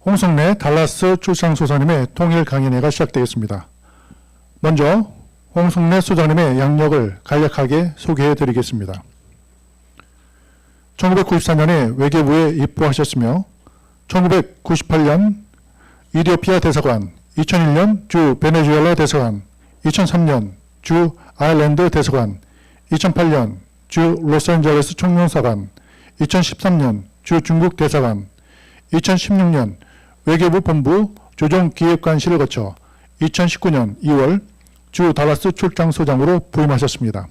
홍성래 달라스 출장소장님의 통일 강연회가 시작되겠습니다. 먼저 홍성래 소장님의 양력을 간략하게 소개해 드리겠습니다. 1994년에 외교부에 입부하셨으며 1998년 이디오피아 대사관, 2001년 주 베네수엘라 대사관, 2003년 주 아일랜드 대사관, 2008년 주 로스앤젤레스 총영사관, 2013년 주 중국 대사관, 2016년 외교부 본부 조정기획관실을 거쳐 2019년 2월 주 달라스 출장소장으로 부임하셨습니다.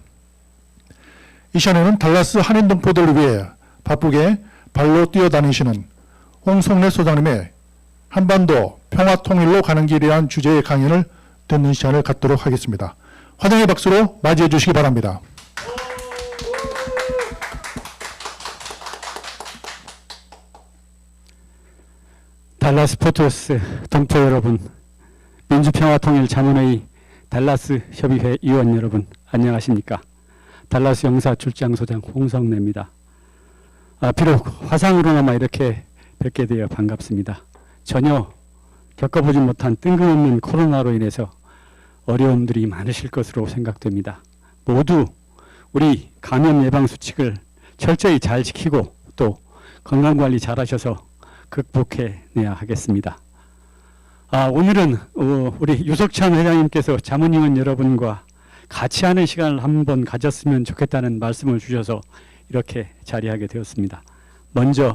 이 시간에는 달라스 한인 동포들을 위해 바쁘게 발로 뛰어다니시는 홍성래 소장님의 한반도 평화 통일로 가는 길이라는 주제의 강연을 듣는 시간을 갖도록 하겠습니다. 환영의 박수로 맞이해 주시기 바랍니다. 달라스 포트워스 동포 여러분, 민주평화통일자문회의 달라스 협의회 위원 여러분, 안녕하십니까? 달라스 영사출장소장 홍성래입니다. 비록 화상으로나마 이렇게 뵙게 되어 반갑습니다. 전혀 겪어보지 못한 뜬금없는 코로나로 인해서 어려움들이 많으실 것으로 생각됩니다. 모두 우리 감염 예방 수칙을 철저히 잘 지키고 또 건강관리 잘 하셔서 극복해내야 하겠습니다. 오늘은 우리 유석찬 회장님께서 자문위원 여러분과 같이 하는 시간을 한번 가졌으면 좋겠다는 말씀을 주셔서 이렇게 자리하게 되었습니다. 먼저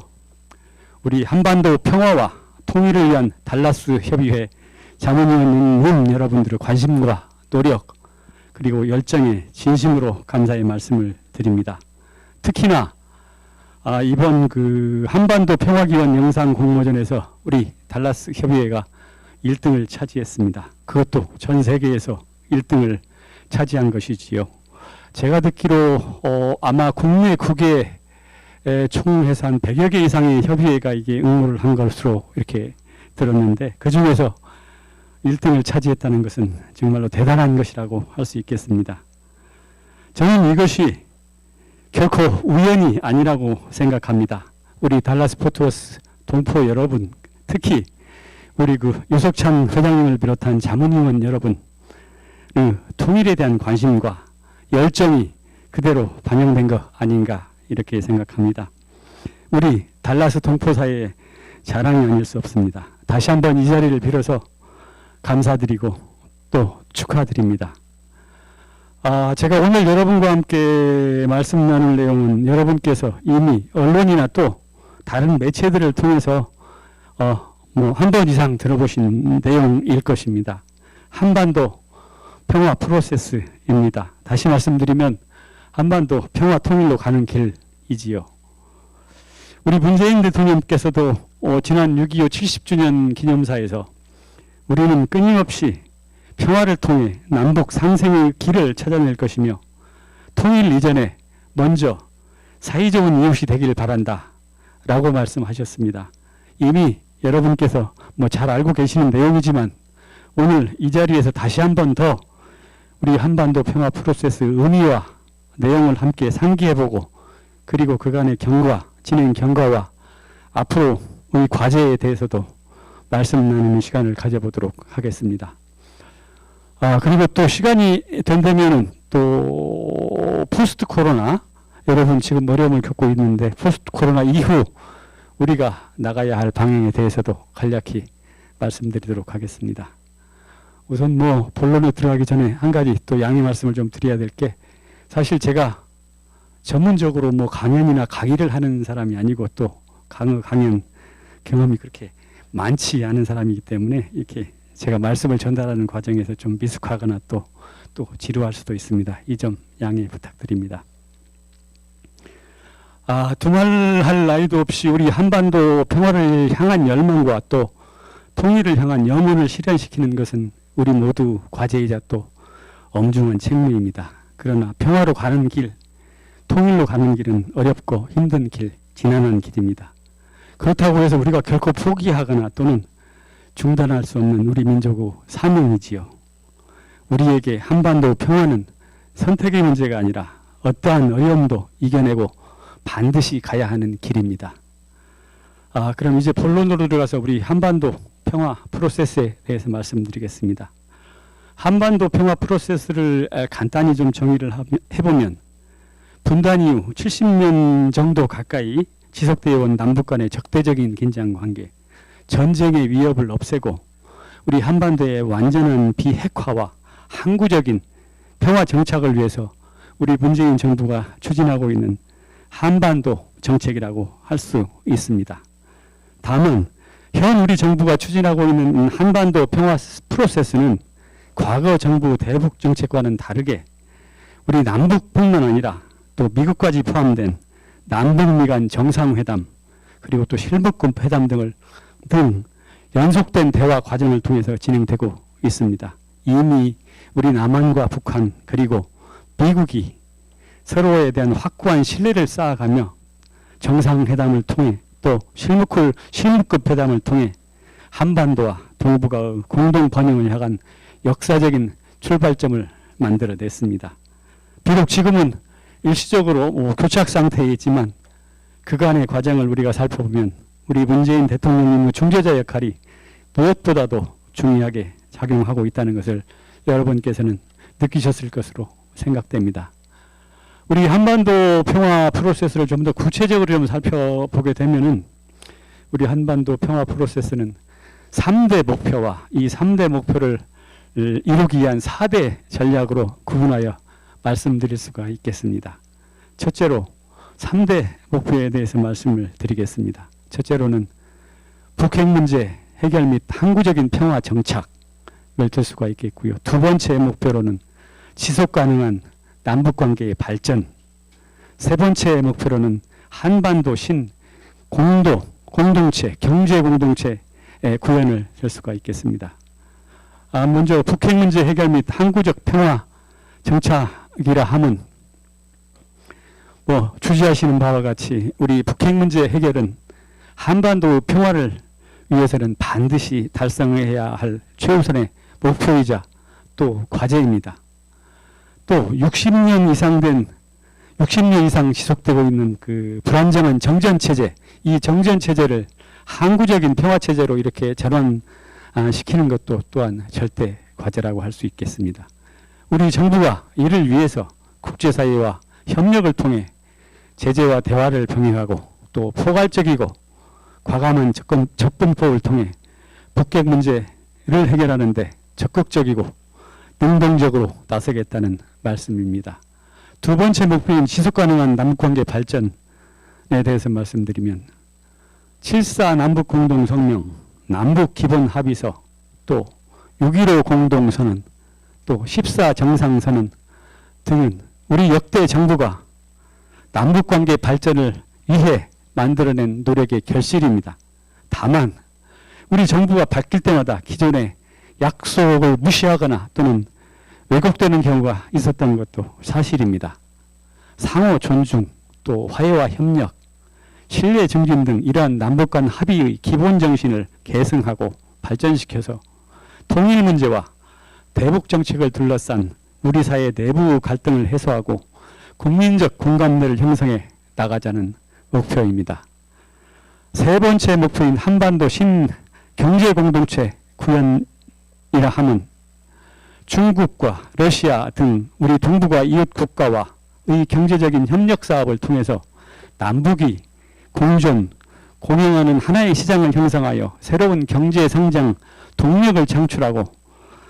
우리 한반도 평화와 통일을 위한 달라스 협의회 자문위원 여러분들의 관심과 노력 그리고 열정에 진심으로 감사의 말씀을 드립니다. 특히나 이번 그 한반도 평화기원 영상 공모전에서 우리 달라스 협의회가 1등을 차지했습니다. 그것도 전 세계에서 1등을 차지한 것이지요. 제가 듣기로 아마 국내 9개 총회에서 한 100여 개 이상의 협의회가 이게 응모를 한 것으로 이렇게 들었는데 그 중에서 1등을 차지했다는 것은 정말로 대단한 것이라고 할 수 있겠습니다. 저는 이것이 결코 우연이 아니라고 생각합니다. 우리 달라스 포트워스 동포 여러분, 특히 우리 그 유석찬 회장님을 비롯한 자문위원 여러분, 통일에 대한 관심과 열정이 그대로 반영된 것 아닌가 이렇게 생각합니다. 우리 달라스 동포 사회의 자랑이 아닐 수 없습니다. 다시 한번 이 자리를 빌어서 감사드리고 또 축하드립니다. 제가 오늘 여러분과 함께 말씀 나눌 내용은 여러분께서 이미 언론이나 또 다른 매체들을 통해서 한 번 이상 들어보신 내용일 것입니다. 한반도 평화 프로세스입니다. 다시 말씀드리면 한반도 평화 통일로 가는 길이지요. 우리 문재인 대통령께서도 지난 6.25 70주년 기념사에서 우리는 끊임없이 평화를 통해 남북 상생의 길을 찾아낼 것이며 통일 이전에 먼저 사이좋은 이웃이 되기를 바란다 라고 말씀하셨습니다. 이미 여러분께서 잘 알고 계시는 내용이지만 오늘 이 자리에서 다시 한 번 더 우리 한반도 평화 프로세스 의미와 내용을 함께 상기해보고 그리고 그간의 진행 경과와 앞으로의 과제에 대해서도 말씀 나누는 시간을 가져보도록 하겠습니다. 그리고 또 시간이 된다면은 또 포스트 코로나, 여러분 지금 어려움을 겪고 있는데 포스트 코로나 이후 우리가 나가야 할 방향에 대해서도 간략히 말씀드리도록 하겠습니다. 우선 본론에 들어가기 전에 한 가지 또 양해 말씀을 좀 드려야 될 게, 사실 제가 전문적으로 강연이나 강의를 하는 사람이 아니고 또 강연 경험이 그렇게 많지 않은 사람이기 때문에 이렇게 제가 말씀을 전달하는 과정에서 좀 미숙하거나 또 지루할 수도 있습니다. 이 점 양해 부탁드립니다. 두말할 나위도 없이 우리 한반도 평화를 향한 열망과 또 통일을 향한 염원을 실현시키는 것은 우리 모두 과제이자 또 엄중한 책무입니다. 그러나 평화로 가는 길, 통일로 가는 길은 어렵고 힘든 길, 지난한 길입니다. 그렇다고 해서 우리가 결코 포기하거나 또는 중단할 수 없는 우리 민족의 사명이지요. 우리에게 한반도 평화는 선택의 문제가 아니라 어떠한 어려움도 이겨내고 반드시 가야 하는 길입니다. 그럼 이제 본론으로 들어가서 우리 한반도 평화 프로세스에 대해서 말씀드리겠습니다. 한반도 평화 프로세스를 간단히 좀 정의를 해보면 분단 이후 70년 정도 가까이 지속되어 온 남북 간의 적대적인 긴장 관계, 전쟁의 위협을 없애고 우리 한반도의 완전한 비핵화와 항구적인 평화 정착을 위해서 우리 문재인 정부가 추진하고 있는 한반도 정책이라고 할 수 있습니다. 다만 현 우리 정부가 추진하고 있는 한반도 평화 프로세스는 과거 정부 대북 정책과는 다르게 우리 남북뿐만 아니라 또 미국까지 포함된 남북미 간 정상회담 그리고 또 실무급 회담 등 연속된 대화 과정을 통해서 진행되고 있습니다. 이미 우리 남한과 북한 그리고 미국이 서로에 대한 확고한 신뢰를 쌓아가며 정상회담을 통해 또 실무급 회담을 통해 한반도와 동북아의 공동 번영을 향한 역사적인 출발점을 만들어냈습니다. 비록 지금은 일시적으로 교착 상태에 있지만 그간의 과정을 우리가 살펴보면 우리 문재인 대통령님의 중재자 역할이 무엇보다도 중요하게 작용하고 있다는 것을 여러분께서는 느끼셨을 것으로 생각됩니다. 우리 한반도 평화 프로세스를 좀 더 구체적으로 좀 살펴보게 되면은 우리 한반도 평화 프로세스는 3대 목표와 이 3대 목표를 이루기 위한 4대 전략으로 구분하여 말씀드릴 수가 있겠습니다. 첫째로 3대 목표에 대해서 말씀을 드리겠습니다. 첫째로는 북핵 문제 해결 및 항구적인 평화 정착을 들 수가 있겠고요. 두 번째 목표로는 지속 가능한 남북관계의 발전, 세 번째 목표로는 한반도 신 공동체, 경제 공동체의 구현을 될 수가 있겠습니다. 먼저 북핵 문제 해결 및 항구적 평화 정착이라 함은 주시하시는 바와 같이 우리 북핵 문제 해결은 한반도 평화를 위해서는 반드시 달성해야 할 최우선의 목표이자 또 과제입니다. 또 60년 이상 지속되고 있는 그 불안정한 정전체제, 이 정전체제를 항구적인 평화체제로 이렇게 전환시키는 것도 또한 절대 과제라고 할 수 있겠습니다. 우리 정부가 이를 위해서 국제사회와 협력을 통해 제재와 대화를 병행하고 또 포괄적이고 과감한 접근법을 통해 북핵 문제를 해결하는 데 적극적이고 능동적으로 나서겠다는 말씀입니다. 두 번째 목표인 지속가능한 남북관계 발전에 대해서 말씀드리면 7.4 남북공동성명, 남북기본합의서, 또 6.15 공동선언, 또 14 정상선언 등은 우리 역대 정부가 남북관계 발전을 위해 만들어낸 노력의 결실입니다. 다만 우리 정부가 바뀔 때마다 기존의 약속을 무시하거나 또는 왜곡되는 경우가 있었던 것도 사실입니다. 상호 존중, 또 화해와 협력, 신뢰 증진 등 이러한 남북 간 합의의 기본 정신을 계승하고 발전시켜서 통일 문제와 대북 정책을 둘러싼 우리 사회 내부 갈등을 해소하고 국민적 공감대를 형성해 나가자는 목표입니다. 세 번째 목표인 한반도 신경제공동체 구현이라 함은 중국과 러시아 등 우리 동북아 이웃 국가와의 경제적인 협력 사업을 통해서 남북이 공용하는 하나의 시장을 형성하여 새로운 경제 성장 동력을 창출하고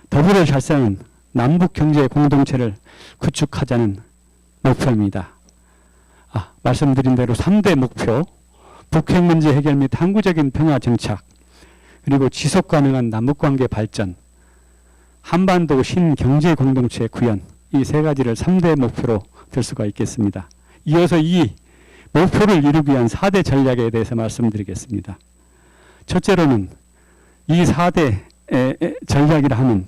더불어 잘 사는 남북 경제 공동체를 구축하자는 목표입니다. 말씀드린 대로 3대 목표, 북핵 문제 해결 및 항구적인 평화 정착, 그리고 지속 가능한 남북관계 발전, 한반도 신경제 공동체 구현, 이 세 가지를 3대 목표로 들 수가 있겠습니다. 이어서 이 목표를 이루기 위한 4대 전략에 대해서 말씀드리겠습니다. 첫째로는 이 4대 전략이라 하면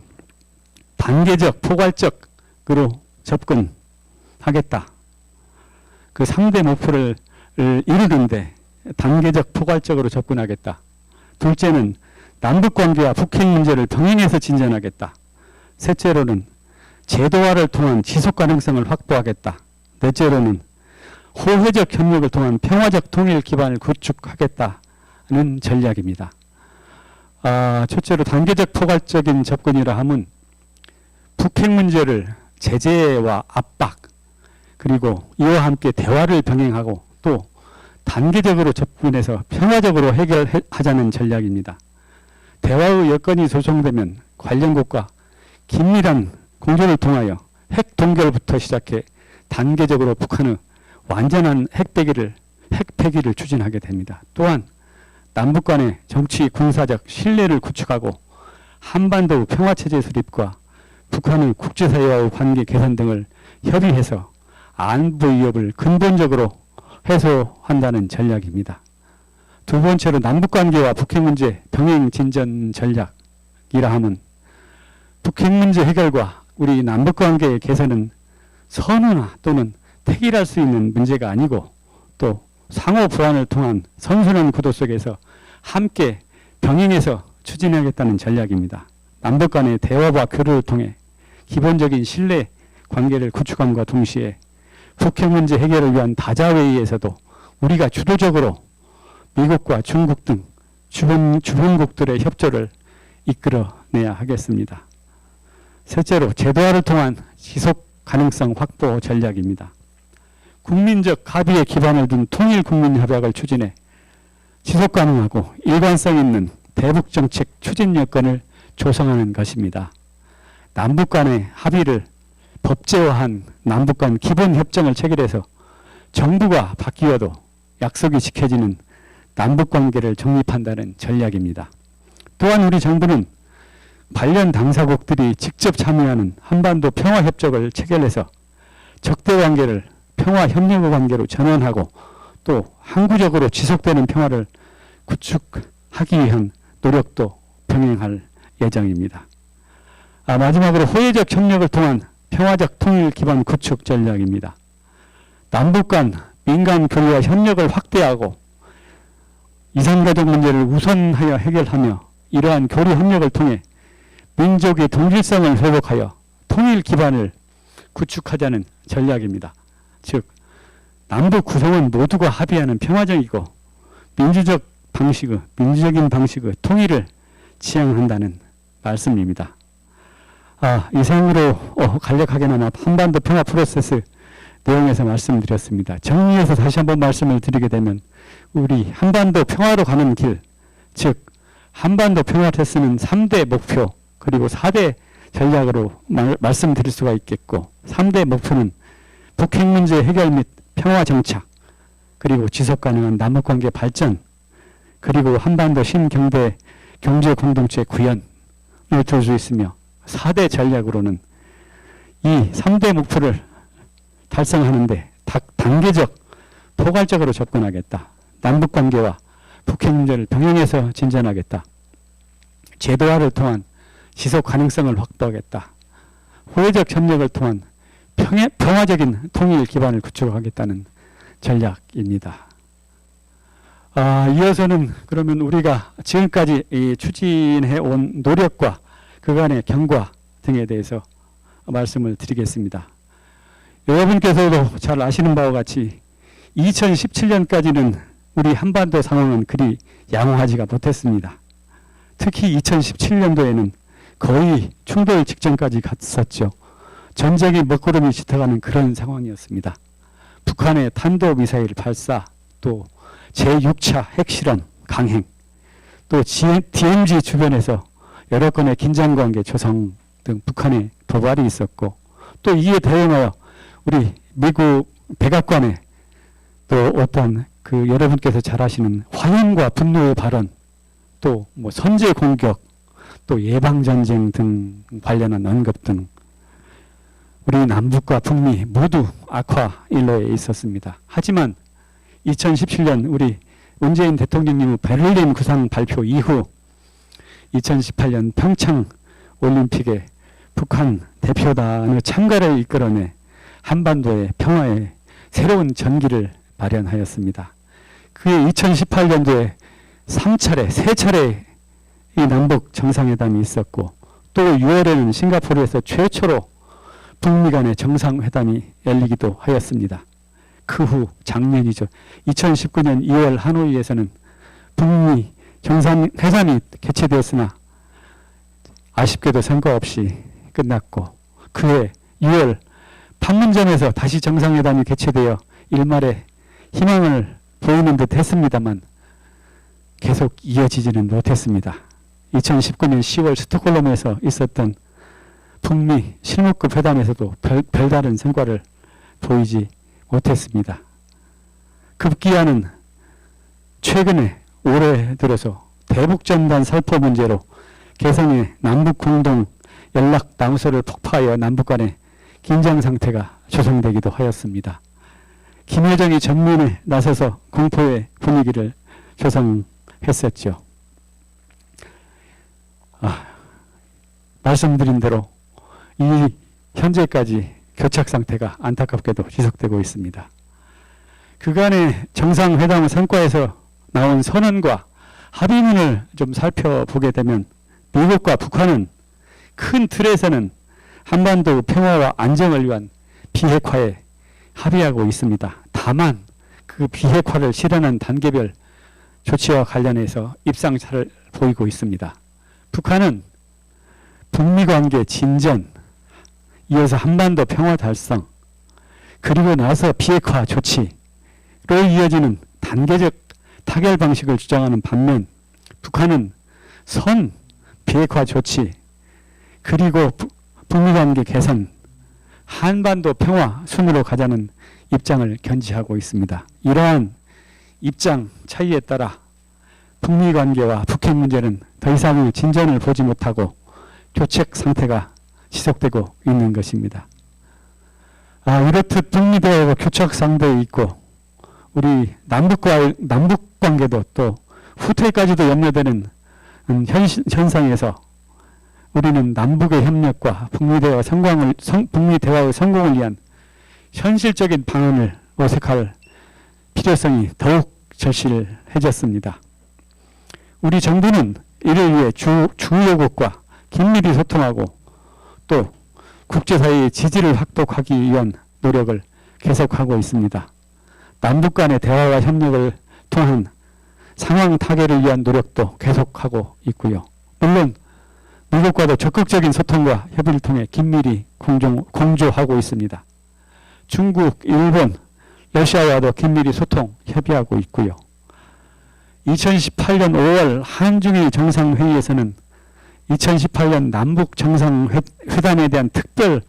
단계적, 포괄적으로 접근하겠다. 그 3대 목표를 이루는데 단계적, 포괄적으로 접근하겠다. 둘째는 남북관계와 북핵 문제를 병행해서 진전하겠다. 셋째로는 제도화를 통한 지속 가능성을 확보하겠다. 넷째로는 호혜적 협력을 통한 평화적 통일 기반을 구축하겠다 전략입니다. 첫째로 단계적 포괄적인 접근이라 함은 북핵 문제를 제재와 압박 그리고 이와 함께 대화를 병행하고 또 단계적으로 접근해서 평화적으로 해결하자는 전략입니다. 대화의 여건이 조성되면 관련국과 긴밀한 공조를 통하여 핵 동결부터 시작해 단계적으로 북한의 완전한 핵 폐기를 추진하게 됩니다. 또한 남북 간의 정치 군사적 신뢰를 구축하고 한반도 평화체제 수립과 북한의 국제사회와의 관계 개선 등을 협의해서 안보 위협을 근본적으로 해소한다는 전략입니다. 두 번째로 남북관계와 북핵 문제 병행 진전 전략이라 하면 북핵 문제 해결과 우리 남북관계의 개선은 선언화 또는 택일할 수 있는 문제가 아니고 또 상호 보완을 통한 선순환 구도 속에서 함께 병행해서 추진하겠다는 전략입니다. 남북 간의 대화와 교류를 통해 기본적인 신뢰 관계를 구축함과 동시에 북핵 문제 해결을 위한 다자회의에서도 우리가 주도적으로 미국과 중국 등 주변국들의 협조를 이끌어내야 하겠습니다. 셋째로 제도화를 통한 지속 가능성 확보 전략입니다. 국민적 합의에 기반을 둔 통일 국민 협약을 추진해 지속 가능하고 일관성 있는 대북 정책 추진 여건을 조성하는 것입니다. 남북 간의 합의를 법제화한 남북 간 기본 협정을 체결해서 정부가 바뀌어도 약속이 지켜지는 남북 관계를 정립한다는 전략입니다. 또한 우리 정부는 관련 당사국들이 직접 참여하는 한반도 평화협정을 체결해서 적대 관계를 평화협력의 관계로 전환하고 또 항구적으로 지속되는 평화를 구축하기 위한 노력도 병행할 예정입니다. 마지막으로 호혜적 협력을 통한 평화적 통일 기반 구축 전략입니다. 남북 간 민간 교류와 협력을 확대하고 이산가족 문제를 우선하여 해결하며 이러한 교류 협력을 통해 민족의 동질성을 회복하여 통일 기반을 구축하자는 전략입니다. 즉 남북 구성원 모두가 합의하는 평화적이고 민주적인 방식의 통일을 지향한다는 말씀입니다. 이상으로 간략하게나마 한반도 평화 프로세스 내용에서 말씀드렸습니다. 정리해서 다시 한번 말씀을 드리게 되면 우리 한반도 평화로 가는 길, 즉 한반도 평화 테스트는 3대 목표 그리고 4대 전략으로 말씀드릴 수가 있겠고 3대 목표는 북핵 문제 해결 및 평화 정착 그리고 지속 가능한 남북관계 발전 그리고 한반도 신경제 공동체 구현을 둘 수 있으며 4대 전략으로는 이 3대 목표를 달성하는데 단계적 포괄적으로 접근하겠다. 남북관계와 북핵 문제를 병행해서 진전하겠다. 제도화를 통한 지속 가능성을 확보하겠다. 호혜적 협력을 통한 평화적인 통일 기반을 구축하겠다는 전략입니다. 이어서는 그러면 우리가 지금까지 추진해 온 노력과 그간의 경과 등에 대해서 말씀을 드리겠습니다. 여러분께서도 잘 아시는 바와 같이 2017년까지는 우리 한반도 상황은 그리 양호하지가 못했습니다. 특히 2017년도에는 거의 충돌 직전까지 갔었죠. 전쟁의 먹구름이 짙어가는 그런 상황이었습니다. 북한의 탄도미사일 발사, 또 제6차 핵실험 강행, 또 DMZ 주변에서 여러 건의 긴장관계 조성 등 북한의 도발이 있었고 또 이에 대응하여 우리 미국 백악관의 또 어떤 그 여러분께서 잘 아시는 화염과 분노의 발언 또 뭐 선제 공격 또 예방전쟁 등 관련한 언급 등 우리 남북과 북미 모두 악화 일로에 있었습니다. 하지만 2017년 우리 문재인 대통령님의 베를린 구상 발표 이후 2018년 평창 올림픽에 북한 대표단의 참가를 이끌어내 한반도의 평화에 새로운 전기를 마련하였습니다. 그해 2018년도에 3차례 이 남북 정상회담이 있었고 또 6월에는 싱가포르에서 최초로 북미 간의 정상회담이 열리기도 하였습니다. 그 후 작년이죠. 2019년 2월 하노이에서는 북미 정상회담이 개최되었으나 아쉽게도 성과 없이 끝났고, 그해 6월 판문점에서 다시 정상회담이 개최되어 일말의 희망을 보이는 듯 했습니다만 계속 이어지지는 못했습니다. 2019년 10월 스톡홀름에서 있었던 북미 실무급 회담에서도 별다른 성과를 보이지 못했습니다. 급기야는 최근에 올해 들어서 대북전단 살포 문제로 개성의 남북 공동 연락 나무서를 폭파하여 남북 간의 긴장 상태가 조성되기도 하였습니다. 김여정이 전면에 나서서 공포의 분위기를 조성했었죠. 말씀드린 대로 이 현재까지 교착 상태가 안타깝게도 지속되고 있습니다. 그간의 정상회담 성과에서 나온 선언과 합의문을 좀 살펴보게 되면 미국과 북한은 큰 틀에서는 한반도 평화와 안정을 위한 비핵화에 합의하고 있습니다. 다만 그 비핵화를 실현한 단계별 조치와 관련해서 입상차를 보이고 있습니다. 북한은 북미 관계 진전, 이어서 한반도 평화 달성, 그리고 나서 비핵화 조치로 이어지는 단계적 타결 방식을 주장하는 반면 북한은 선 비핵화 조치, 그리고 북미 관계 개선, 한반도 평화 순으로 가자는 입장을 견지하고 있습니다. 이러한 입장 차이에 따라 북미 관계와 북핵 문제는 더 이상의 진전을 보지 못하고 교착 상태가 지속되고 있는 것입니다. 이렇듯 북미 대화가 교착 상태에 있고 우리 남북 관계도 또 후퇴까지도 염려되는 현상에서 우리는 남북의 협력과 북미 대화의 성공을 위한 현실적인 방안을 모색할 필요성이 더욱 절실해졌습니다. 우리 정부는 이를 위해 주요국과 긴밀히 소통하고 또 국제사회의 지지를 확보하기 위한 노력을 계속하고 있습니다. 남북 간의 대화와 협력을 통한 상황 타결을 위한 노력도 계속하고 있고요. 물론 미국과도 적극적인 소통과 협의를 통해 긴밀히 공조하고 있습니다. 중국, 일본, 러시아와도 긴밀히 소통, 협의하고 있고요. 2018년 5월 한중일 정상회의에서는 2018년 남북 정상회담에 대한 특별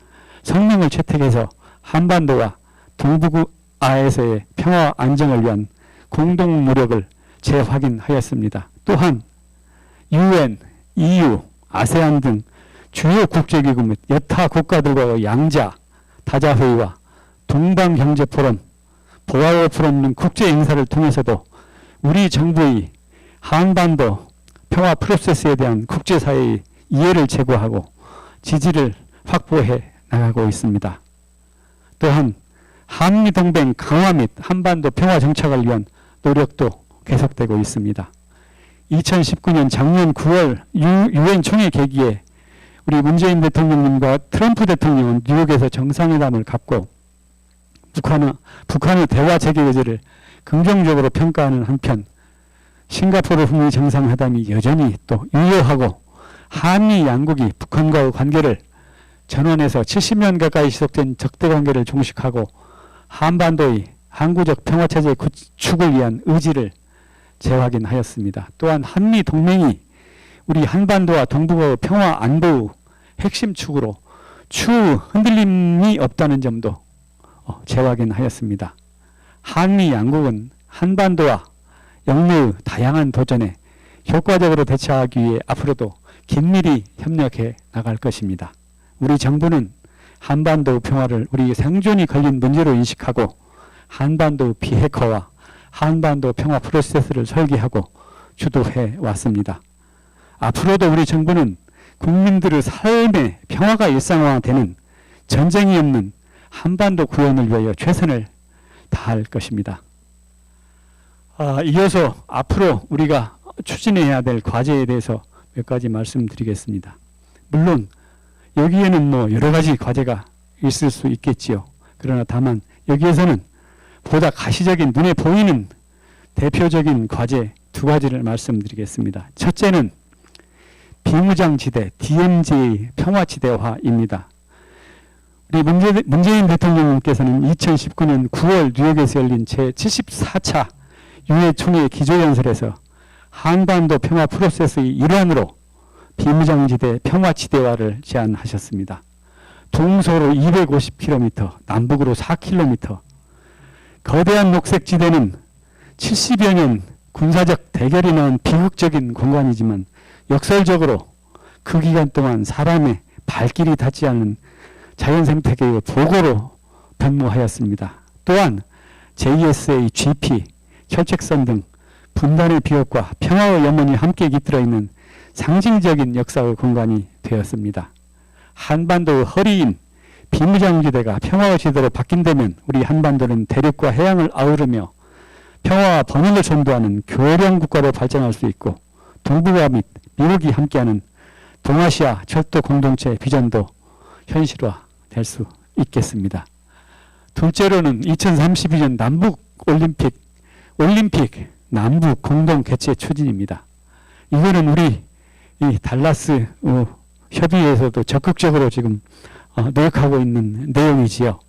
성명을 채택해서 한반도와 동북아에서의 평화 안정을 위한 공동 노력을 재확인하였습니다. 또한 UN, EU, 아세안 등 주요 국제기구 및 여타 국가들과의 양자, 다자회의와 동방경제포럼, 보아오 포럼 등 국제 행사를 통해서도 우리 정부의 한반도 평화 프로세스에 대한 국제사회의 이해를 제고하고 지지를 확보해 나가고 있습니다. 또한 한미동맹 강화 및 한반도 평화 정착을 위한 노력도 계속되고 있습니다. 2019년 작년 9월 유엔 총회 계기에 우리 문재인 대통령님과 트럼프 대통령은 뉴욕에서 정상회담을 갖고 북한의 대화 재개 의지를 긍정적으로 평가하는 한편 싱가포르 북미 정상회담이 여전히 또 유효하고 한미 양국이 북한과의 관계를 전원에서 70년 가까이 지속된 적대 관계를 종식하고 한반도의 항구적 평화체제 구축을 위한 의지를 재확인하였습니다. 또한 한미 동맹이 우리 한반도와 동북아의 평화 안보 핵심 축으로 추후 흔들림이 없다는 점도 재확인하였습니다. 한미 양국은 한반도와 영내의 다양한 도전에 효과적으로 대처하기 위해 앞으로도 긴밀히 협력해 나갈 것입니다. 우리 정부는 한반도 평화를 우리 생존이 걸린 문제로 인식하고 한반도 비핵화와 한반도 평화 프로세스를 설계하고 주도해 왔습니다. 앞으로도 우리 정부는 국민들의 삶의 평화가 일상화되는 전쟁이 없는 한반도 구현을 위하여 최선을 다할 것입니다. 이어서 앞으로 우리가 추진해야 될 과제에 대해서 몇 가지 말씀드리겠습니다. 물론 여기에는 여러 가지 과제가 있을 수 있겠지요. 그러나 다만 여기에서는 보다 가시적인 눈에 보이는 대표적인 과제 두 가지를 말씀드리겠습니다. 첫째는 비무장지대 DMZ 평화지대화입니다. 우리 문재인 대통령님께서는 2019년 9월 뉴욕에서 열린 제74차 유엔 총회 기조연설에서 한반도 평화 프로세스의 일환으로 비무장지대 평화지대화를 제안하셨습니다. 동서로 250km, 남북으로 4km. 거대한 녹색지대는 70여 년 군사적 대결이 낳은 비극적인 공간이지만 역설적으로 그 기간 동안 사람의 발길이 닿지 않은 자연생태계의 보고로 변모하였습니다. 또한 JSA, GP, 혈책선 등 분단의 비극과 평화의 염원이 함께 깃들어 있는 상징적인 역사의 공간이 되었습니다. 한반도의 허리인 비무장지대가 평화의 지대로 바뀐다면 우리 한반도는 대륙과 해양을 아우르며 평화와 번영을 전도하는 교령 국가로 발전할 수 있고 동북아 및 미국이 함께하는 동아시아 철도 공동체 비전도 현실화될 수 있겠습니다. 둘째로는 2032년 남북 올림픽 남북 공동 개최 추진입니다. 이거는 우리 이 달라스 협의회에서도 적극적으로 지금 노력하고 있는 내용이지요.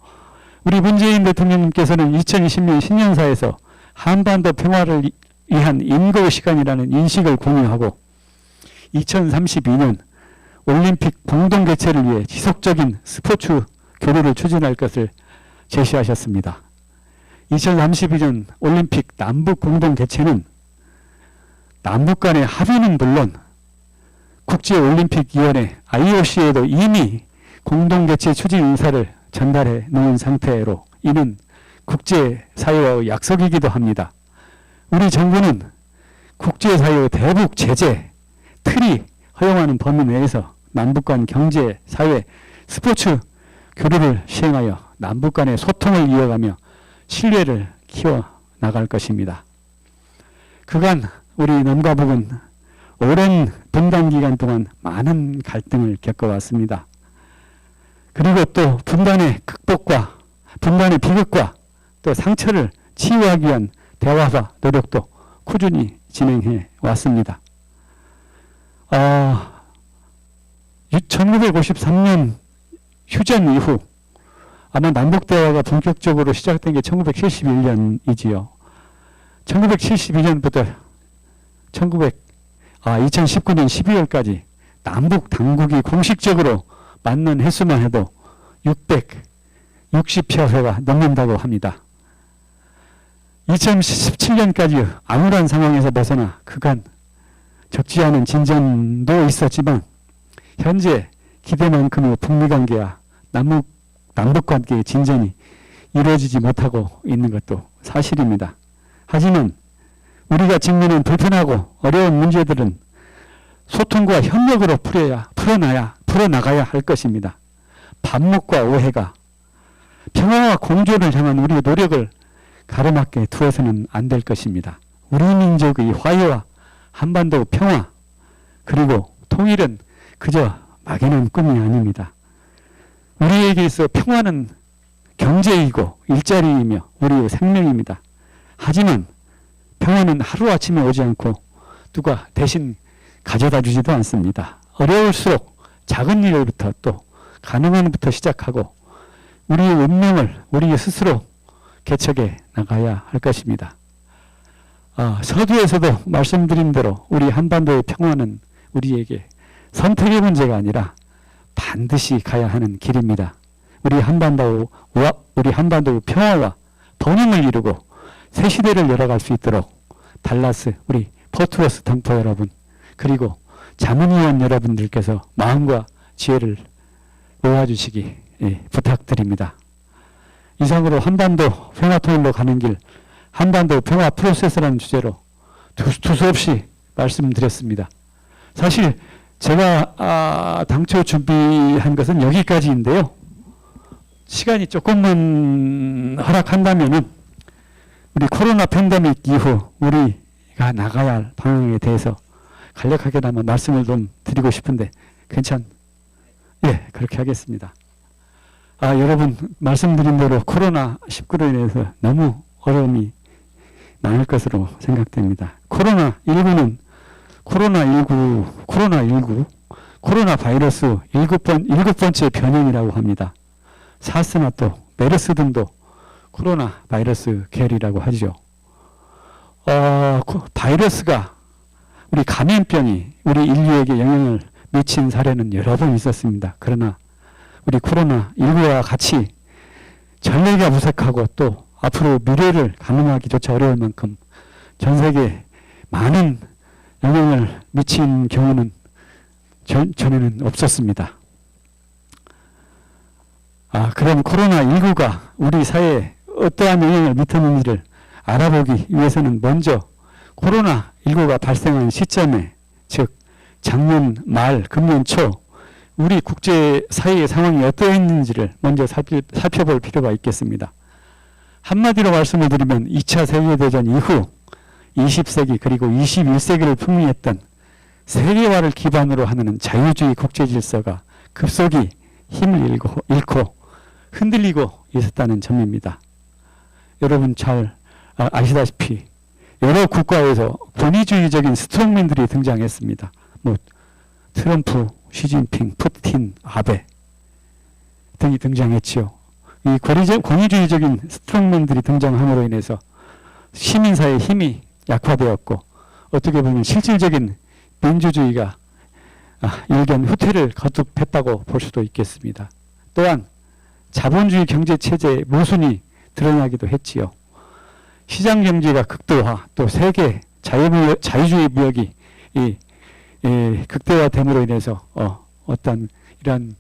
우리 문재인 대통령님께서는 2020년 신년사에서 한반도 평화를 위한 인고의 시간이라는 인식을 공유하고 2032년 올림픽 공동 개최를 위해 지속적인 스포츠 교류를 추진할 것을 제시하셨습니다. 2032년 올림픽 남북 공동 개최는 남북 간의 합의는 물론 국제올림픽위원회 IOC에도 이미 공동 개최 추진 의사를 전달해 놓은 상태로 이는 국제사회의 약속이기도 합니다. 우리 정부는 국제사회의 대북 제재 틀이 허용하는 범위 내에서 남북 간 경제, 사회, 스포츠 교류를 시행하여 남북 간의 소통을 이어가며 신뢰를 키워나갈 것입니다. 그간 우리 남과 북은 오랜 분단 기간 동안 많은 갈등을 겪어왔습니다. 그리고 또 분단의 극복과 분단의 비극과 또 상처를 치유하기 위한 대화와 노력도 꾸준히 진행해 왔습니다. 1953년 휴전 이후 아마 남북대화가 본격적으로 시작된 게 1971년이지요. 1972년부터 2019년 12월까지 남북 당국이 공식적으로 만난 횟수만 해도 660여 회가 넘는다고 합니다. 2017년까지 암울한 상황에서 벗어나 그간 적지 않은 진전도 있었지만 현재 기대만큼의 북미 관계와 남북 관계의 진전이 이루어지지 못하고 있는 것도 사실입니다. 하지만 우리가 직면한 불편하고 어려운 문제들은 소통과 협력으로 풀어나가야 할 것입니다. 반목과 오해가 평화와 공존을 향한 우리의 노력을 가로막게 두어서는 안 될 것입니다. 우리 민족의 화해와 한반도 평화 그리고 통일은 그저 막연한 꿈이 아닙니다. 우리에게 있어 평화는 경제이고 일자리이며 우리의 생명입니다. 하지만 평화는 하루아침에 오지 않고 누가 대신 가져다 주지도 않습니다. 어려울수록 작은 일부터 또 가능한 일부터 시작하고 우리의 운명을 우리 스스로 개척해 나가야 할 것입니다. 서두에서도 말씀드린 대로 우리 한반도의 평화는 우리에게 선택의 문제가 아니라 반드시 가야 하는 길입니다. 우리 한반도의 평화와 번영을 이루고 새 시대를 열어갈 수 있도록 달라스 우리 포트워스 동포 여러분 그리고 자문위원 여러분들께서 마음과 지혜를 모아주시기 부탁드립니다. 이상으로 한반도 평화통일로 가는 길 한반도 평화 프로세스라는 주제로 두서없이 말씀드렸습니다. 사실 제가 당초 준비한 것은 여기까지인데요. 시간이 조금만 허락한다면은 우리 코로나 팬데믹 이후 우리가 나가야 할 방향에 대해서 간략하게나마 말씀을 좀 드리고 싶은데 그렇게 하겠습니다. 여러분 말씀드린 대로 코로나19로 인해서 너무 어려움이 나눌 것으로 생각됩니다. 코로나19, 코로나 바이러스 일곱 번째 변형이라고 합니다. 사스나 또 메르스 등도 코로나 바이러스 계열이라고 하죠. 바이러스가 우리 감염병이 우리 인류에게 영향을 미친 사례는 여러 번 있었습니다. 그러나 우리 코로나19와 같이 전례가 무색하고 또 앞으로 미래를 가늠하기조차 어려울 만큼 전 세계에 많은 영향을 미친 경우는 전에는 없었습니다. 그럼 코로나19가 우리 사회에 어떠한 영향을 미쳤는지를 알아보기 위해서는 먼저 코로나19가 발생한 시점에, 즉 작년 말, 금년 초 우리 국제사회의 상황이 어떠했는지를 먼저 살펴볼 필요가 있겠습니다. 한마디로 말씀을 드리면 2차 세계대전 이후 20세기 그리고 21세기를 풍미했던 세계화를 기반으로 하는 자유주의 국제질서가 급속히 힘을 잃고 흔들리고 있었다는 점입니다. 여러분 잘 아시다시피 여러 국가에서 권위주의적인 스트롱맨들이 등장했습니다. 트럼프, 시진핑, 푸틴, 아베 등이 등장했지요. 이 권위주의적인 스트롱맨들이 등장함으로 인해서 시민사회의 힘이 약화되었고 어떻게 보면 실질적인 민주주의가 일견 후퇴를 거듭했다고 볼 수도 있겠습니다. 또한 자본주의 경제체제의 모순이 드러나기도 했지요. 시장경제가 극도화, 또 세계 자유주의 무역이 극대화됨으로 인해서 어떤 이런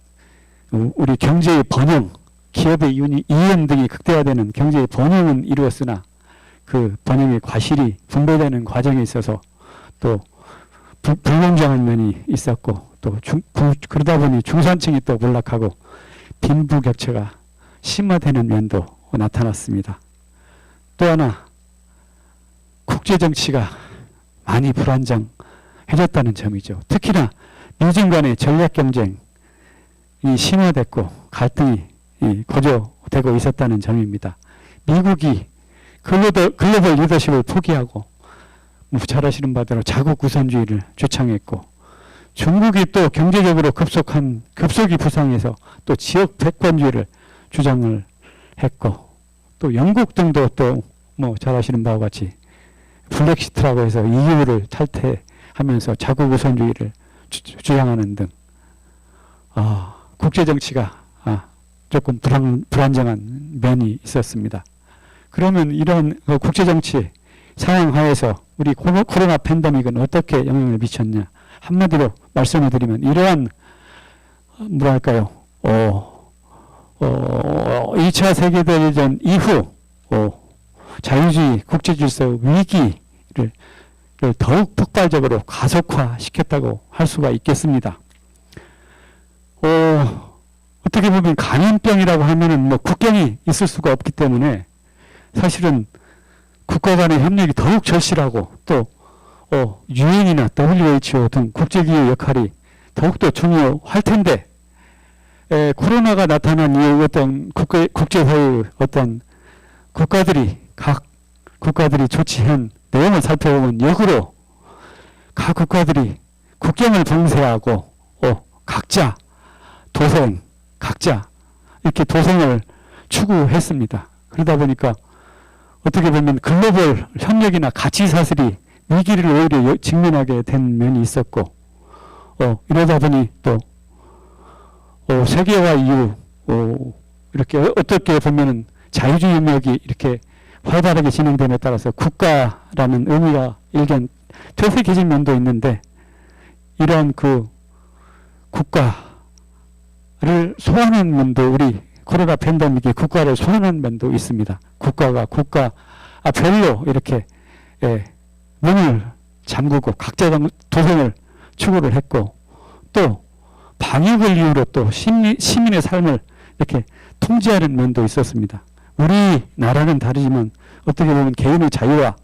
우리 경제의 번영, 기업의 이윤 등이 극대화되는 경제의 번영은 이루었으나 그 번영의 과실이 분배되는 과정에 있어서 또 불공정한 면이 있었고 또 그러다 보니 중산층이 또 몰락하고 빈부격차가 심화되는 면도 나타났습니다. 또 하나 국제정치가 많이 불안정해졌다는 점이죠. 특히나 미중 간의 전략 경쟁이 심화됐고 갈등이 고조되고 있었다는 점입니다. 미국이 글로벌 리더십을 포기하고 잘 아시는 바대로 자국 우선주의를 주창했고 중국이 또 경제적으로 급속히 부상해서 또 지역 패권주의를 주장을 했고 또 영국 등도 또 잘 아시는 바와 같이 블랙시트라고 해서 EU를 탈퇴하면서 자국 우선주의를 주장하는 등 국제정치가 조금 불안정한 면이 있었습니다. 그러면 이런 국제정치 상황 하에서 우리 코로나 팬데믹은 어떻게 영향을 미쳤냐? 한마디로 말씀을 드리면 이러한 2차 세계대전 이후 자유주의 국제질서 위기를 더욱 폭발적으로 가속화시켰다고 할 수가 있겠습니다. 어떻게 보면 감염병이라고 하면은 국경이 있을 수가 없기 때문에 사실은 국가 간의 협력이 더욱 절실하고 또 유엔이나 WHO 등 국제기구 역할이 더욱더 중요할 텐데 코로나가 나타난 이후 어떤 국제사회의 어떤 각 국가들이 조치한 내용을 살펴보면 역으로 각 국가들이 국경을 봉쇄하고 각자 이렇게 도생을 추구했습니다. 그러다 보니까 어떻게 보면 글로벌 협력이나 가치 사슬이 위기를 오히려 직면하게 된 면이 있었고 이러다 보니 또 세계화 이후 이렇게 어떻게 보면은 자유주의 무역이 이렇게 활발하게 진행됨에 따라서 국가라는 의미가 일견 퇴색해진 면도 있는데 이런 그 국가를 소환한 면도 우리 코로나 팬데믹이 국가를 소환한 면도 있습니다. 국가가 별로 이렇게 문을 잠그고 각자 도생을 추구를 했고 또 방역을 이유로 또 시민의 삶을 이렇게 통제하는 면도 있었습니다. 우리나라는 다르지만 어떻게 보면 개인의 자유와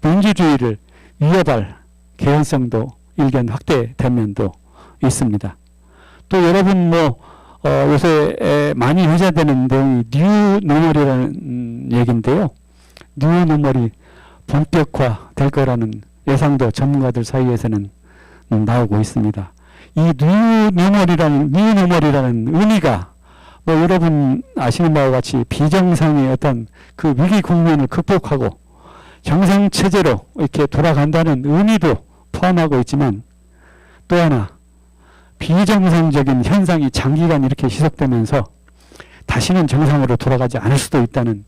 민주주의를 위협할 개연성도 일견 확대된 면도 있습니다. 또 여러분 요새 많이 회자되는 내용이 뉴노멀이라는 얘기인데요. 뉴노멀이 본격화될 거라는 예상도 전문가들 사이에서는 나오고 있습니다. 이 뉴노멀이라는 의미가 뭐 여러분 아시는 바와 같이 비정상의 어떤 그 위기 국면을 극복하고 정상 체제로 이렇게 돌아간다는 의미도 포함하고 있지만, 또 하나 비정상적인 현상이 장기간 이렇게 지속되면서 다시는 정상으로 돌아가지 않을 수도 있다는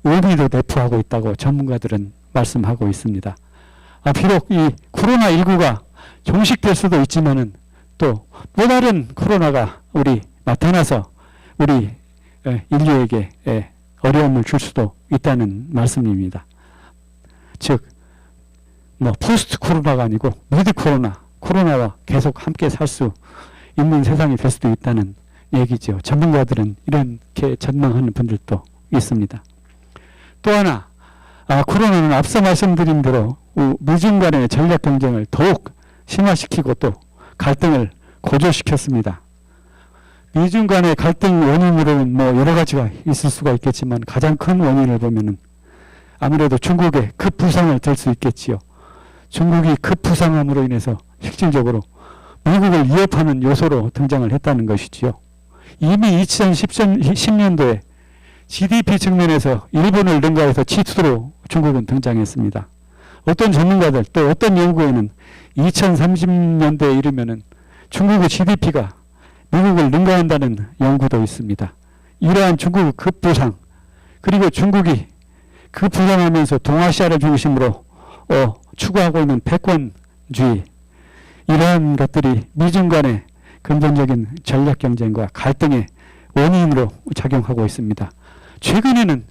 의미도 내포하고 있다고 전문가들은 말씀하고 있습니다. 비록 이 코로나19가 종식될 수도 있지만은 또 다른 코로나가 나타나서 우리 인류에게 어려움을 줄 수도 있다는 말씀입니다. 즉, 포스트 코로나가 아니고 미드 코로나와 계속 함께 살 수 있는 세상이 될 수도 있다는 얘기죠. 전문가들은 이렇게 전망하는 분들도 있습니다. 또 하나, 코로나는 앞서 말씀드린 대로 미중 간의 전략 경쟁을 더욱 심화시키고 또 갈등을 고조시켰습니다. 미중 간의 갈등 원인으로는 여러 가지가 있을 수가 있겠지만, 가장 큰 원인을 보면은 아무래도 중국의 급부상을 들 수 있겠지요. 중국이 급부상함으로 인해서 실질적으로 미국을 위협하는 요소로 등장을 했다는 것이지요. 이미 2010년도에 GDP 측면에서 일본을 능가해서 G2로 중국은 등장했습니다. 어떤 전문가들 또 어떤 연구에는 2030년대에 이르면은 중국의 GDP가 미국을 능가한다는 연구도 있습니다. 이러한 중국의 급부상, 그리고 중국이 급부상하면서 동아시아를 중심으로 추구하고 있는 패권주의, 이러한 것들이 미중 간의 근본적인 전략 경쟁과 갈등의 원인으로 작용하고 있습니다. 최근에는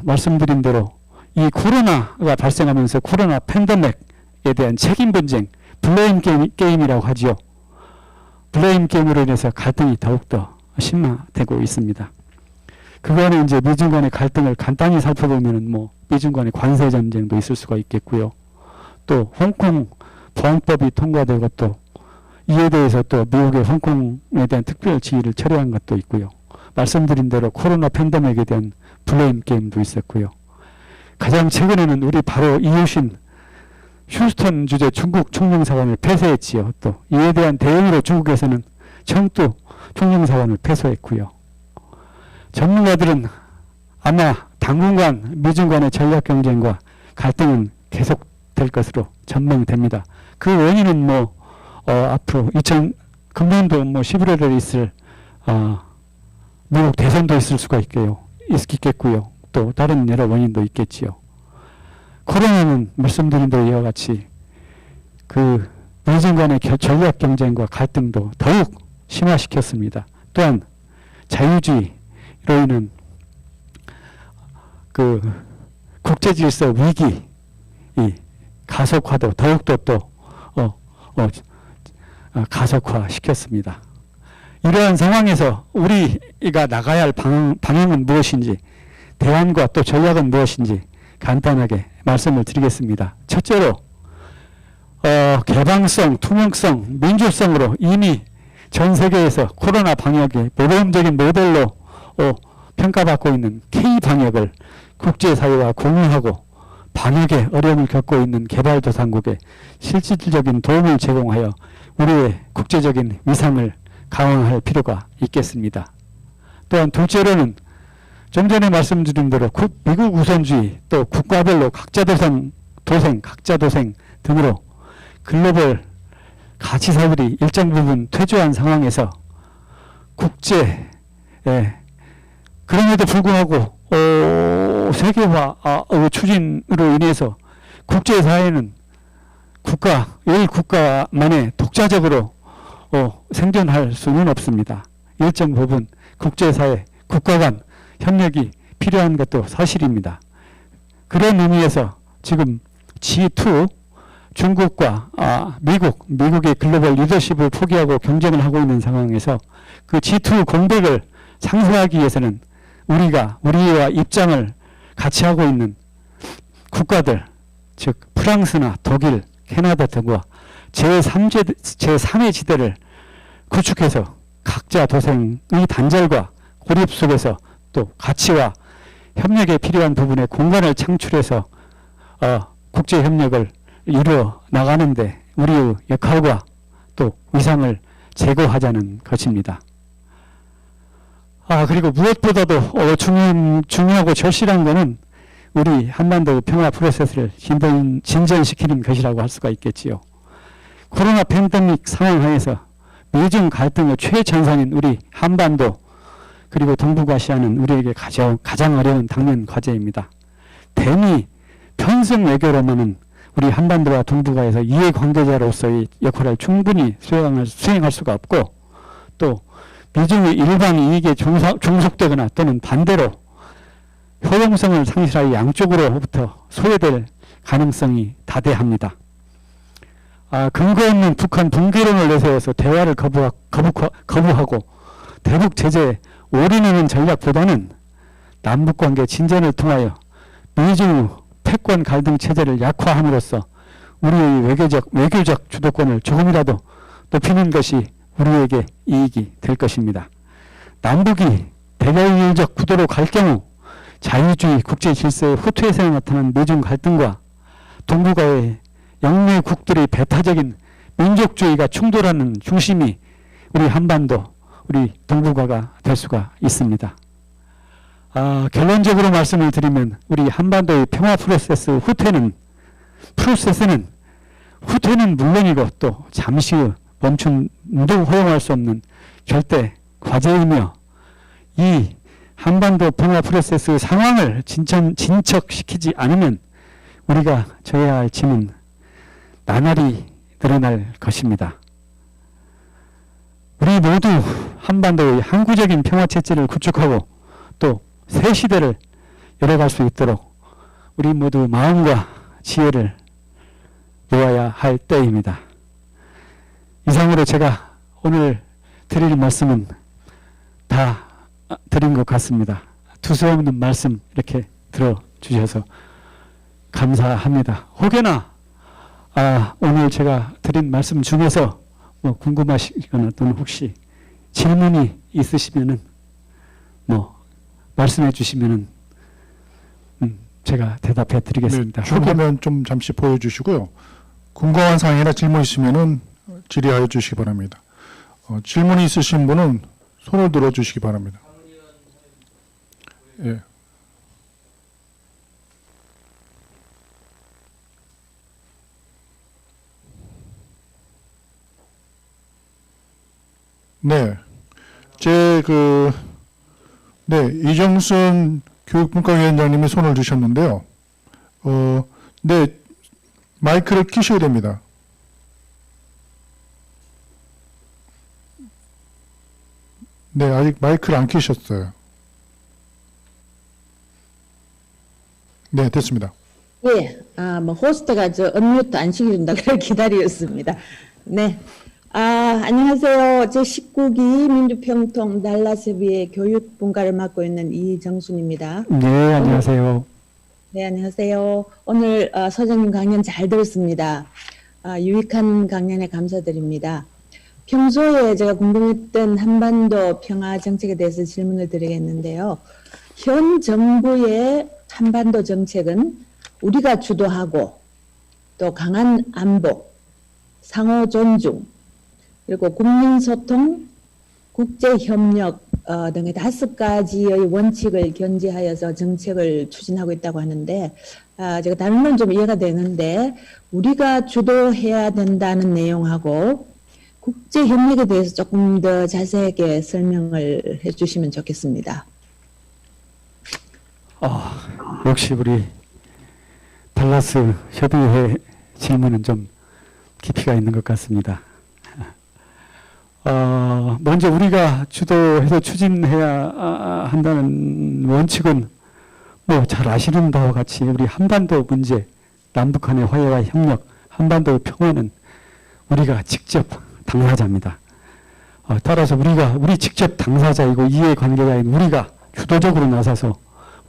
말씀드린 대로 이 코로나가 발생하면서 코로나 팬데믹에 대한 책임 분쟁, 블레임 게임이라고 하지요. 블레임 게임으로 인해서 갈등이 더욱더 심화되고 있습니다. 그거는 이제 미중 간의 갈등을 간단히 살펴보면은 미중 간의 관세 전쟁도 있을 수가 있겠고요. 또 홍콩 보안법이 통과되고 또 이에 대해서 또 미국의 홍콩에 대한 특별 지위를 철회한 것도 있고요. 말씀드린 대로 코로나 팬데믹에 대한 블레임 게임도 있었고요. 가장 최근에는 우리 바로 이웃인 휴스턴 주재 중국 총영사관을 폐쇄했지요. 또 이에 대한 대응으로 중국에서는 청두 총영사관을 폐쇄했고요. 전문가들은 아마 당분간 미중 간의 전략 경쟁과 갈등은 계속될 것으로 전망됩니다. 그 원인은 앞으로 금년도 11월에 있을 미국 대선도 있을 수가 있겠고요. 또 다른 여러 원인도 있겠지요. 코로나는 말씀드린 대로 이와 같이 그 미중 간의 전략 경쟁과 갈등도 더욱 심화시켰습니다. 또한 자유주의로 인한 그 국제 질서 위기 가속화도 더욱더 또 가속화시켰습니다. 이러한 상황에서 우리가 나가야 할 방향은 무엇인지, 대안과 또 전략은 무엇인지 간단하게 말씀을 드리겠습니다. 첫째로 개방성, 투명성, 민주성으로 이미 전 세계에서 코로나 방역의 모범적인 모델로 평가받고 있는 K-방역을 국제사회와 공유하고 방역에 어려움을 겪고 있는 개발도상국에 실질적인 도움을 제공하여 우리의 국제적인 위상을 강화할 필요가 있겠습니다. 또한 둘째로는 좀 전에 말씀드린 대로 미국 우선주의, 또 국가별로 각자도생 등으로 글로벌 가치사들이 일정 부분 퇴조한 상황에서 그럼에도 불구하고 세계화 추진으로 인해서 국제사회는 국가만의 독자적으로 생존할 수는 없습니다. 일정 부분 국제사회, 국가 간 협력이 필요한 것도 사실입니다. 그런 의미에서 지금 G2, 중국과 미국의 글로벌 리더십을 포기하고 경쟁을 하고 있는 상황에서 그 G2 공백을 상쇄하기 위해서는 우리와 입장을 같이 하고 있는 국가들, 즉 프랑스나 독일, 캐나다 등과 제3의 지대를 구축해서 각자 도생의 단절과 고립 속에서 또 가치와 협력에 필요한 부분에 공간을 창출해서 국제 협력을 이루어 나가는데 우리의 역할과 또 위상을 제고하자는 것입니다. 그리고 무엇보다도 중요하고 절실한 것은 우리 한반도 평화 프로세스를 진전시키는 것이라고 할 수가 있겠지요. 코로나 팬데믹 상황 하에서 미중 갈등의 최전선인 우리 한반도 그리고 동북아시아는 우리에게 가장 어려운 당면 과제입니다. 대미 편승 외교로만은 우리 한반도와 동북아에서 이해관계자로서의 역할을 충분히 수행할 수가 없고 또 미중의 일방 이익에 종속되거나 또는 반대로 효용성을 상실하여 양쪽으로부터 소외될 가능성이 다대합니다. 근거 없는 북한 붕괴론을 내세워서 대화를 거부하고 대북 제재에 올인하는 전략보다는 남북관계 진전을 통하여 미중 패권 갈등 체제를 약화함으로써 우리의 외교적 주도권을 조금이라도 높이는 것이 우리에게 이익이 될 것입니다. 남북이 대결적 구도로 갈 경우 자유주의 국제 질서의 후퇴세에 나타난 미중 갈등과 동북아의 영내국들의 배타적인 민족주의가 충돌하는 중심이 우리 한반도, 우리 동북아가 될 수가 있습니다. 결론적으로 말씀을 드리면 우리 한반도의 평화 프로세스는 물론이고 또 잠시의 멈춤도 허용할 수 없는 절대 과제이며 이 한반도 평화 프로세스의 상황을 진척시키지 않으면 우리가 져야 할 짐은 나날이 늘어날 것입니다. 우리 모두 한반도의 항구적인 평화 체제를 구축하고 또 새 시대를 열어갈 수 있도록 우리 모두 마음과 지혜를 모아야 할 때입니다. 이상으로 제가 오늘 드릴 말씀은 다 드린 것 같습니다. 두서없는 말씀 이렇게 들어주셔서 감사합니다. 혹여나 오늘 제가 드린 말씀 중에서 궁금하시거나 또는 혹시 질문이 있으시면은 말씀해 주시면은 제가 대답해 드리겠습니다. 네, 화면 좀 잠시 보여주시고요. 궁금한 사항이나 질문 있으면은 질의하여 주시기 바랍니다. 질문이 있으신 분은 손을 들어 주시기 바랍니다. 예. 네, 이정순 교육분과위원장님이 손을 드셨는데요. 네, 마이크를 켜셔야 됩니다. 네, 아직 마이크를 안 켜셨어요. 네, 됐습니다. 예, 호스트가 언뮤트 안 시켜준다 그래 기다렸습니다. 네. 안녕하세요. 제19기 민주평통 달라스비의 교육분과를 맡고 있는 이정순입니다. 네, 안녕하세요. 네, 안녕하세요. 오늘 서장님 강연 잘 들었습니다. 유익한 강연에 감사드립니다. 평소에 제가 궁금했던 한반도 평화 정책에 대해서 질문을 드리겠는데요. 현 정부의 한반도 정책은 우리가 주도하고 또 강한 안보, 상호 존중, 그리고 국민소통, 국제협력 등의 5가지의 원칙을 견지하여서 정책을 추진하고 있다고 하는데 제가 다른 건 좀 이해가 되는데 우리가 주도해야 된다는 내용하고 국제협력에 대해서 조금 더 자세하게 설명을 해주시면 좋겠습니다. 역시 우리 달라스 협의회 질문은 좀 깊이가 있는 것 같습니다. 먼저 우리가 주도해서 추진해야 한다는 원칙은 잘 아시는 바와 같이 우리 한반도 문제, 남북한의 화해와 협력, 한반도의 평화는 우리가 직접 당사자입니다. 따라서 우리 직접 당사자이고 이해관계자인 우리가 주도적으로 나서서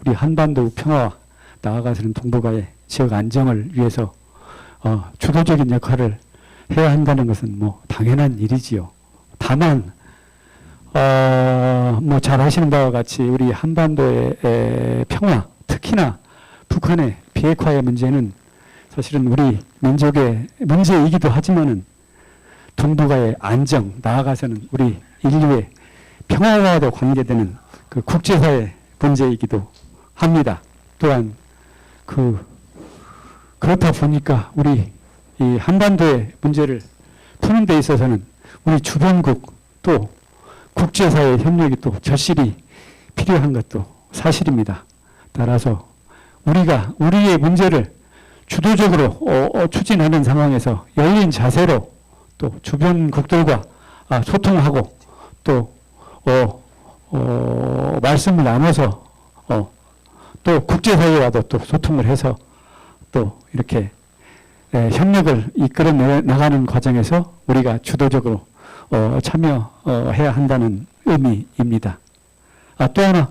우리 한반도 평화와 나아가서는 동북아의 지역 안정을 위해서 주도적인 역할을 해야 한다는 것은 당연한 일이지요. 다만 잘 아시는 바와 같이 우리 한반도의 평화, 특히나 북한의 비핵화의 문제는 사실은 우리 민족의 문제이기도 하지만은 동북아의 안정, 나아가서는 우리 인류의 평화와도 관계되는 그 국제사회 문제이기도 합니다. 또한 그렇다 보니까 우리 이 한반도의 문제를 푸는 데 있어서는 우리 주변국 또 국제사회 협력이 또 절실히 필요한 것도 사실입니다. 따라서 우리가 우리의 문제를 주도적으로 추진하는 상황에서 열린 자세로 또 주변국들과 소통하고 또 말씀을 나눠서 또 국제사회와도 또 소통을 해서 또 이렇게 협력을 이끌어 나가는 과정에서 우리가 주도적으로 참여해야 한다는 의미입니다. 또 하나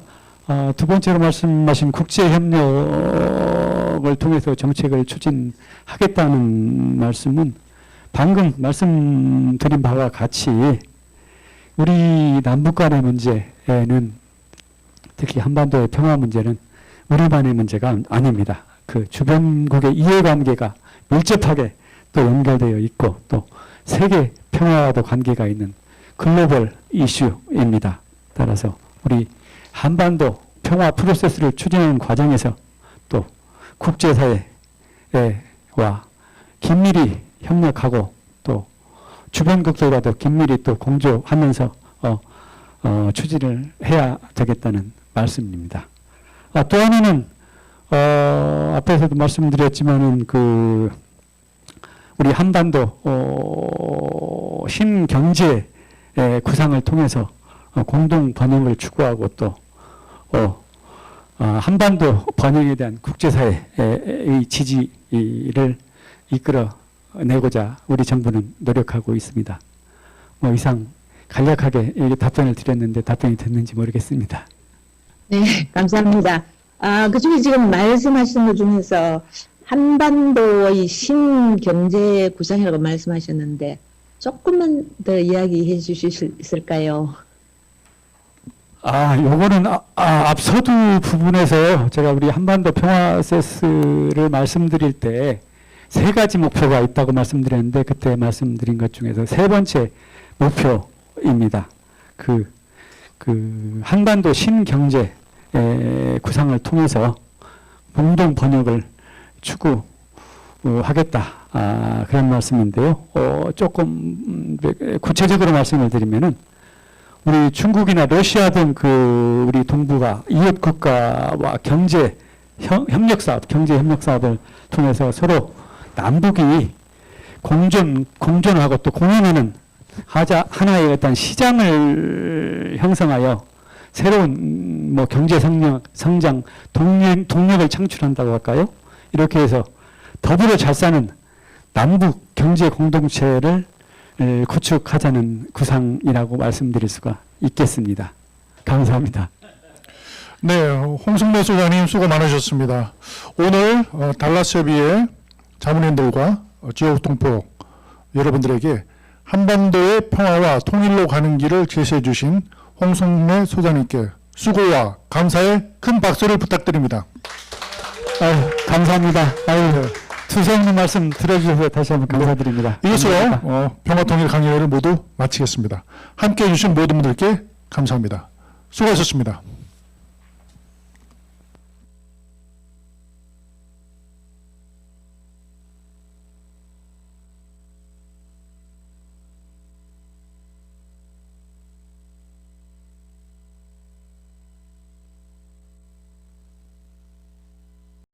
두 번째로 말씀하신 국제협력을 통해서 정책을 추진하겠다는 말씀은 방금 말씀드린 바와 같이 우리 남북 간의 문제는 특히 한반도의 평화 문제는 우리만의 문제가 아닙니다. 그 주변국의 이해관계가 밀접하게 또 연결되어 있고 또 세계 평화와도 관계가 있는 글로벌 이슈입니다. 따라서 우리 한반도 평화 프로세스를 추진하는 과정에서 또 국제사회와 긴밀히 협력하고 또 주변국들과도 긴밀히 또 공조하면서 추진을 해야 되겠다는 말씀입니다. 또 하나는 앞에서도 말씀드렸지만은 우리 한반도 신경제 구상을 통해서 공동 번영을 추구하고 또 한반도 번영에 대한 국제사회의 지지를 이끌어내고자 우리 정부는 노력하고 있습니다. 이상 간략하게 답변을 드렸는데 답변이 됐는지 모르겠습니다. 네, 감사합니다. 그중에 지금 말씀하신 것 중에서 한반도의 신경제 구상이라고 말씀하셨는데 조금만 더 이야기해 주실 수 있을까요? 요거는 앞서두 부분에서 제가 우리 한반도 평화 세스를 말씀드릴 때 세 가지 목표가 있다고 말씀드렸는데 그때 말씀드린 것 중에서 세 번째 목표입니다. 한반도 신경제 구상을 통해서 공동 번역을 추구하겠다. 그런 말씀인데요. 조금 구체적으로 말씀을 드리면은 우리 중국이나 러시아 등 우리 동북아 이웃 국가와 경제 협력 사업을 통해서 서로 남북이 공존하고 또 공존하는 하나의 어떤 시장을 형성하여 새로운 경제 성장 동력을 창출한다고 할까요? 이렇게 해서 더불어 잘 사는 남북 경제 공동체를 구축하자는 구상이라고 말씀드릴 수가 있겠습니다. 감사합니다. 네, 홍성래 소장님 수고 많으셨습니다. 오늘 달라스협의회 자문위원들과 지역 동포 여러분들에게 한반도의 평화와 통일로 가는 길을 제시해 주신 홍성래 소장님께 수고와 감사의 큰 박수를 부탁드립니다. 감사합니다. 투성님 말씀 들어주셔서 다시 한번 감사드립니다. 이것으로 평화통일 강연회를 모두 마치겠습니다. 함께해 주신 모든 분들께 감사합니다. 수고하셨습니다.